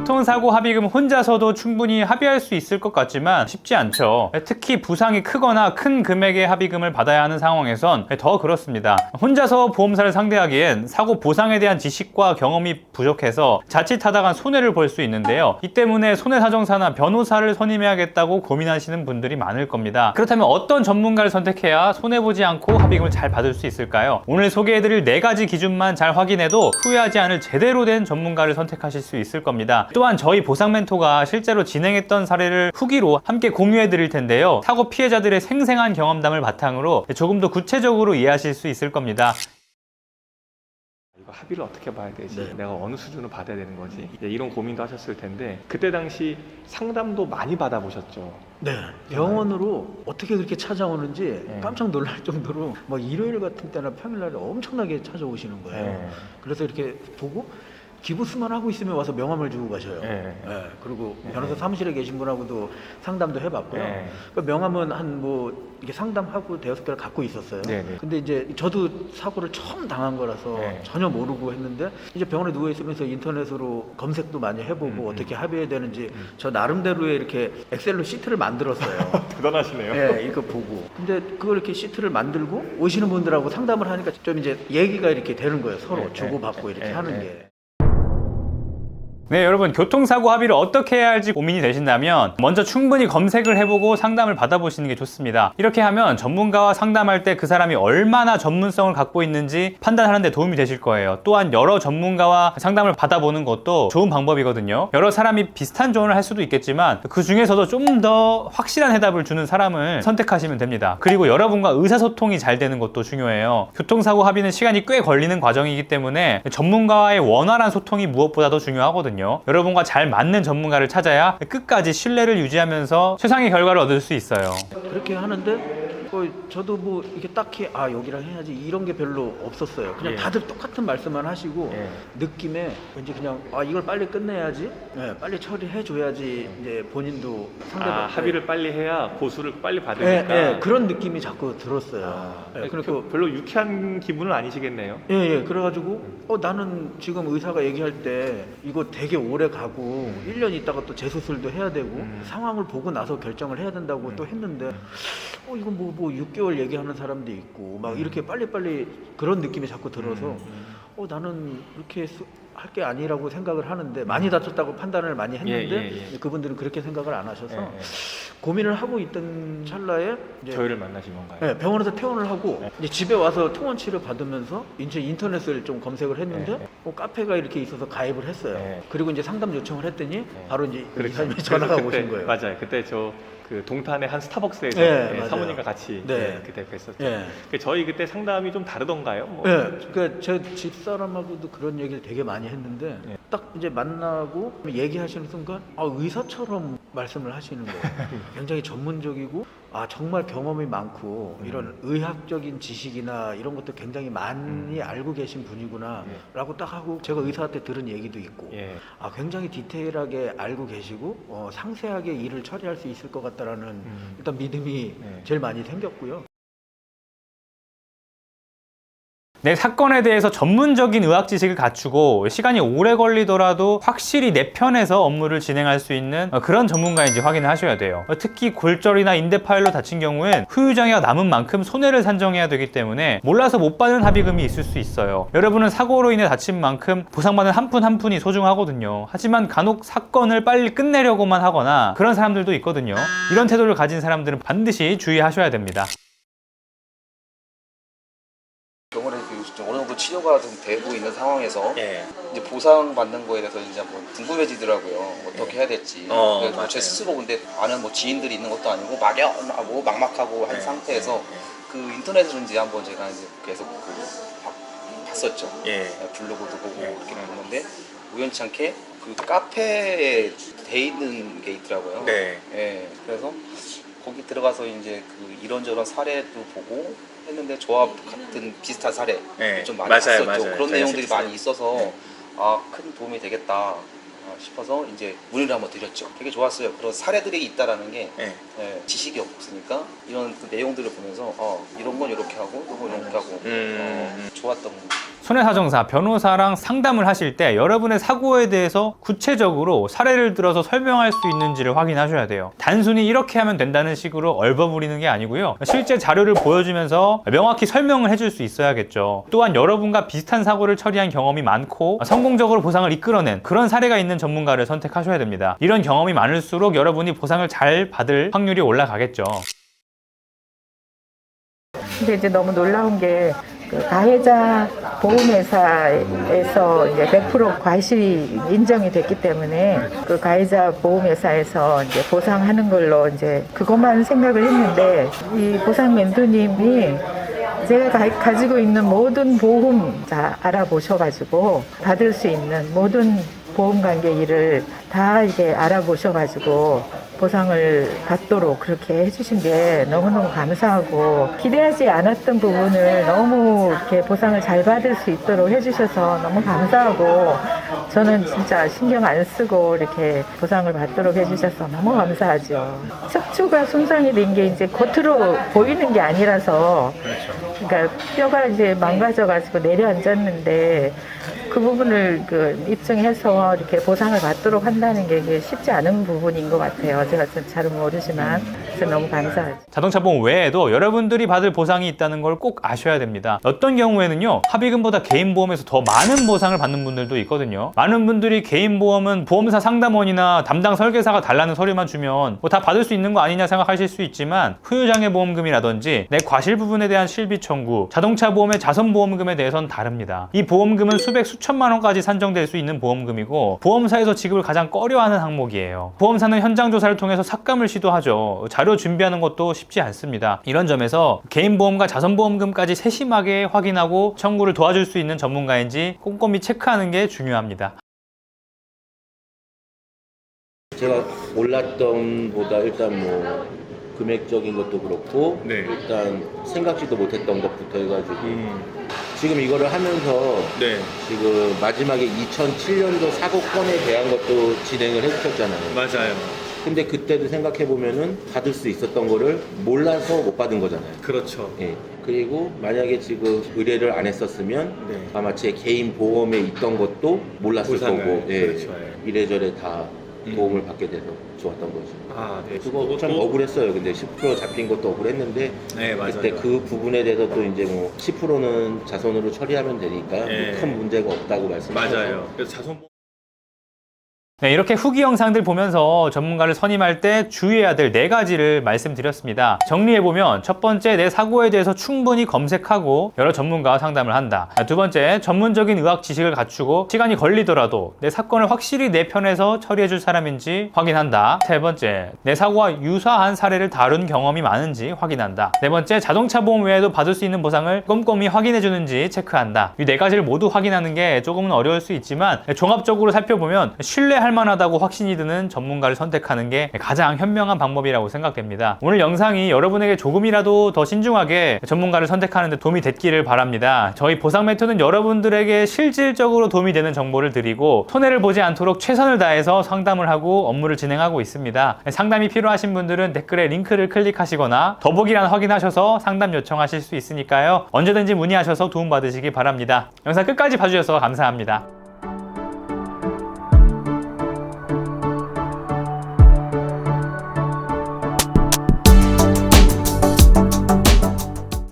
교통사고 합의금 혼자서도 충분히 합의할 수 있을 것 같지만 쉽지 않죠. 특히 부상이 크거나 큰 금액의 합의금을 받아야 하는 상황에선 더 그렇습니다. 혼자서 보험사를 상대하기엔 사고 보상에 대한 지식과 경험이 부족해서 자칫하다간 손해를 볼 수 있는데요. 이 때문에 손해사정사나 변호사를 선임해야겠다고 고민하시는 분들이 많을 겁니다. 그렇다면 어떤 전문가를 선택해야 손해보지 않고 합의금을 잘 받을 수 있을까요? 오늘 소개해드릴 4가지 기준만 잘 확인해도 후회하지 않을 제대로 된 전문가를 선택하실 수 있을 겁니다. 또한 저희 보상 멘토가 실제로 진행했던 사례를 후기로 함께 공유해드릴 텐데요. 사고 피해자들의 생생한 경험담을 바탕으로 조금 더 구체적으로 이해하실 수 있을 겁니다. 이거 합의를 어떻게 봐야 되지? 네. 내가 어느 수준으로 받아야 되는 거지? 이런 고민도 하셨을 텐데 그때 당시 상담도 많이 받아보셨죠? 네. 병원으로 어떻게 그렇게 찾아오는지 네. 깜짝 놀랄 정도로 막 일요일 같은 때나 평일날에 엄청나게 찾아오시는 거예요. 네. 그래서 이렇게 보고 기부스만 하고 있으면 와서 명함을 주고 가셔요. 네. 네. 그리고 변호사 사무실에 계신 분하고도 상담도 해봤고요. 네. 그 명함은 한 이게 상담하고 5-6개를 갖고 있었어요. 네, 네. 근데 이제 저도 사고를 처음 당한 거라서 네. 전혀 모르고 했는데 이제 병원에 누워 있으면서 인터넷으로 검색도 많이 해보고 어떻게 합의해야 되는지 저 나름대로의 이렇게 엑셀로 시트를 만들었어요. 대단하시네요. 네, 이거 보고. 근데 그걸 이렇게 시트를 만들고 오시는 분들하고 상담을 하니까 좀 이제 얘기가 이렇게 되는 거예요. 서로 네, 주고받고 네, 이렇게 네, 하는 네. 게. 네, 여러분 교통사고 합의를 어떻게 해야 할지 고민이 되신다면 먼저 충분히 검색을 해보고 상담을 받아보시는 게 좋습니다. 이렇게 하면 전문가와 상담할 때 그 사람이 얼마나 전문성을 갖고 있는지 판단하는 데 도움이 되실 거예요. 또한 여러 전문가와 상담을 받아보는 것도 좋은 방법이거든요. 여러 사람이 비슷한 조언을 할 수도 있겠지만 그 중에서도 좀 더 확실한 해답을 주는 사람을 선택하시면 됩니다. 그리고 여러분과 의사소통이 잘 되는 것도 중요해요. 교통사고 합의는 시간이 꽤 걸리는 과정이기 때문에 전문가와의 원활한 소통이 무엇보다도 중요하거든요. 여러분과 잘 맞는 전문가를 찾아야 끝까지 신뢰를 유지하면서 최상의 결과를 얻을 수 있어요. 그렇게 하는데 저도 이게 딱히 여기랑 해야지 이런 게 별로 없었어요. 그냥 예. 다들 똑같은 말씀만 하시고 예. 느낌에 왠지 그냥 이걸 빨리 끝내야지, 빨리 처리해 줘야지 이제 본인도 상대방 합의를 빨리 해야 보수를 빨리 받으니까 그런 느낌이 자꾸 들었어요. 그리고 별로 유쾌한 기분은 아니시겠네요. 그래가지고 나는 지금 의사가 얘기할 때 이거 되게 오래 가고 1년 있다가 또 재수술도 해야 되고 상황을 보고 나서 결정을 해야 된다고 또 했는데 이건 뭐 6개월 얘기하는 사람도 있고 막 이렇게 빨리빨리 그런 느낌이 자꾸 들어서 나는 이렇게 할 게 아니라고 생각을 하는데 많이 다쳤다고 판단을 많이 했는데 예. 그분들은 그렇게 생각을 안 하셔서 예. 고민을 하고 있던 찰나에 이제 저희를 만나신 건가요? 네, 병원에서 퇴원을 하고 이제 집에 와서 통원치를 받으면서 이제 인터넷을 좀 검색을 했는데 카페가 이렇게 있어서 가입을 했어요. 네. 그리고 이제 상담 요청을 했더니 바로 이제 그렇죠. 이사님이 그래서 전화가 그때, 오신 거예요. 맞아요. 그때 그 동탄의 한 스타벅스에서 네, 맞아요. 사모님과 같이 네. 그때 뵀었죠. 네. 저희 그때 상담이 좀 다르던가요? 그러니까 제 집사람하고도 그런 얘기를 되게 많이 했는데 네. 딱 이제 만나고 얘기하시는 순간 의사처럼 말씀을 하시는 거예요. 굉장히 전문적이고 정말 경험이 많고 이런 의학적인 지식이나 이런 것도 굉장히 많이 알고 계신 분이구나 라고 딱 하고 제가 의사한테 들은 얘기도 있고 예. 굉장히 디테일하게 알고 계시고 상세하게 일을 처리할 수 있을 것 같다라는 일단 믿음이 제일 많이 생겼고요. 내 사건에 대해서 전문적인 의학 지식을 갖추고 시간이 오래 걸리더라도 확실히 내 편에서 업무를 진행할 수 있는 그런 전문가인지 확인을 하셔야 돼요. 특히 골절이나 인대 파열로 다친 경우엔 후유장애가 남은 만큼 손해를 산정해야 되기 때문에 몰라서 못 받는 합의금이 있을 수 있어요. 여러분은 사고로 인해 다친 만큼 보상받는 한 푼 한 푼이 소중하거든요. 하지만 간혹 사건을 빨리 끝내려고만 하거나 그런 사람들도 있거든요. 이런 태도를 가진 사람들은 반드시 주의하셔야 됩니다. 병원에서 어느 정도 치료가 좀 되고 있는 상황에서 이제 보상받는 거에 대해서 이제 한번 궁금해지더라고요. 어떻게 해야 될지. 그래서 제 스스로 근데 아는 지인들이 있는 것도 아니고 막연하고 막막하고 한 상태에서 그 인터넷으로 이제 한번 제가 이제 계속 봤었죠. 블로그도 보고 이렇게 봤는데 우연치 않게 그 카페에 돼 있는 게 있더라고요. 그래서 거기 들어가서 이제 그 이런저런 사례도 보고 했는데 저와 같은 비슷한 사례 좀 많이 봤었죠. 그런 내용들이 많이 있어서 큰 도움이 되겠다 싶어서 이제 문의를 한번 드렸죠. 되게 좋았어요. 그런 사례들이 있다라는 게 지식이 없으니까 이런 그 내용들을 보면서 이런 건 이렇게 하고 이런 건 이렇게 하고 좋았던 거. 손해사정사, 변호사랑 상담을 하실 때 여러분의 사고에 대해서 구체적으로 사례를 들어서 설명할 수 있는지를 확인하셔야 돼요. 단순히 이렇게 하면 된다는 식으로 얼버무리는 게 아니고요. 실제 자료를 보여주면서 명확히 설명을 해줄 수 있어야겠죠. 또한 여러분과 비슷한 사고를 처리한 경험이 많고 성공적으로 보상을 이끌어낸 그런 사례가 있는 전문가를 선택하셔야 됩니다. 이런 경험이 많을수록 여러분이 보상을 잘 받을 확률이 올라가겠죠. 근데 이제 너무 놀라운 게 그 가해자 보험회사에서 이제 100% 과실이 인정이 됐기 때문에 그 가해자 보험회사에서 이제 보상하는 걸로 이제 그것만 생각을 했는데 이 보상 멘토님이 제가 가지고 있는 모든 보험 다 알아보셔가지고 받을 수 있는 모든 보험 관계 일을 다 이렇게 알아보셔가지고 보상을 받도록 그렇게 해주신 게 너무너무 감사하고 기대하지 않았던 부분을 너무 이렇게 보상을 잘 받을 수 있도록 해주셔서 너무 감사하고 저는 진짜 신경 안 쓰고 이렇게 보상을 받도록 해주셔서 너무 감사하죠. 척추가 손상이 된 게 이제 겉으로 보이는 게 아니라서 그러니까 뼈가 이제 망가져가지고 내려앉았는데 그 부분을 입증해서 이렇게 보상을 받도록 한다는 게 이게 쉽지 않은 부분인 것 같아요. 제가 잘 모르지만 그래서 너무 감사하죠. 자동차 보험 외에도 여러분들이 받을 보상이 있다는 걸 꼭 아셔야 됩니다. 어떤 경우에는요, 합의금보다 개인 보험에서 더 많은 보상을 받는 분들도 있거든요. 많은 분들이 개인 보험은 보험사 상담원이나 담당 설계사가 달라는 서류만 주면 뭐 다 받을 수 있는 거 아니냐 생각하실 수 있지만 후유장애 보험금이라든지 내 과실 부분에 대한 실비 청구, 자동차 보험의 자선 보험금에 대해서는 다릅니다. 이 보험금은 수백 수천만 원까지 산정될 수 있는 보험금이고 보험사에서 지급을 가장 꺼려하는 항목이에요. 보험사는 현장 조사를 통해서 삭감을 시도하죠. 자료 준비하는 것도 쉽지 않습니다. 이런 점에서 개인 보험과 자선 보험금까지 세심하게 확인하고 청구를 도와줄 수 있는 전문가인지 꼼꼼히 체크하는 게 중요합니다. 제가 몰랐던 보다 일단 뭐 금액적인 것도 그렇고 네. 일단 생각지도 못했던 것부터 해가지고 지금 이거를 하면서 네. 지금 마지막에 2007년도 사고건에 대한 것도 진행을 해주셨잖아요. 맞아요. 근데 그때도 생각해보면은 받을 수 있었던 거를 몰라서 못 받은 거잖아요. 그렇죠. 예. 그리고 만약에 지금 의뢰를 안 했었으면 네. 아마 제 개인 보험에 있던 것도 몰랐을 보상을, 거고 예. 그렇죠. 이래저래 다 도움을 받게 돼서 좋았던 거죠. 아, 네. 그거 참 억울했어요. 근데 10% 잡힌 것도 억울했는데 네, 맞아요. 그때 그 부분에 대해서 또 이제 뭐 10%는 자손으로 처리하면 되니까 네. 큰 문제가 없다고 말씀하셨어요. 맞아요. 그래서 자선 네, 이렇게 후기 영상들 보면서 전문가를 선임할 때 주의해야 될 4가지를 말씀드렸습니다. 정리해보면 첫 번째, 내 사고에 대해서 충분히 검색하고 여러 전문가와 상담을 한다. 두 번째, 전문적인 의학 지식을 갖추고 시간이 걸리더라도 내 사건을 확실히 내 편에서 처리해줄 사람인지 확인한다. 세 번째, 내 사고와 유사한 사례를 다룬 경험이 많은지 확인한다. 네 번째, 자동차 보험 외에도 받을 수 있는 보상을 꼼꼼히 확인해주는지 체크한다. 이 4가지를 모두 확인하는 게 조금은 어려울 수 있지만 종합적으로 살펴보면 신뢰할 만하다고 확신이 드는 전문가를 선택하는 게 가장 현명한 방법이라고 생각됩니다. 오늘 영상이 여러분에게 조금이라도 더 신중하게 전문가를 선택하는 데 도움이 됐기를 바랍니다. 저희 보상 메토는 여러분들에게 실질적으로 도움이 되는 정보를 드리고 손해를 보지 않도록 최선을 다해서 상담을 하고 업무를 진행하고 있습니다. 상담이 필요하신 분들은 댓글에 링크를 클릭하시거나 더보기란 확인하셔서 상담 요청하실 수 있으니까요. 언제든지 문의하셔서 도움받으시기 바랍니다. 영상 끝까지 봐주셔서 감사합니다.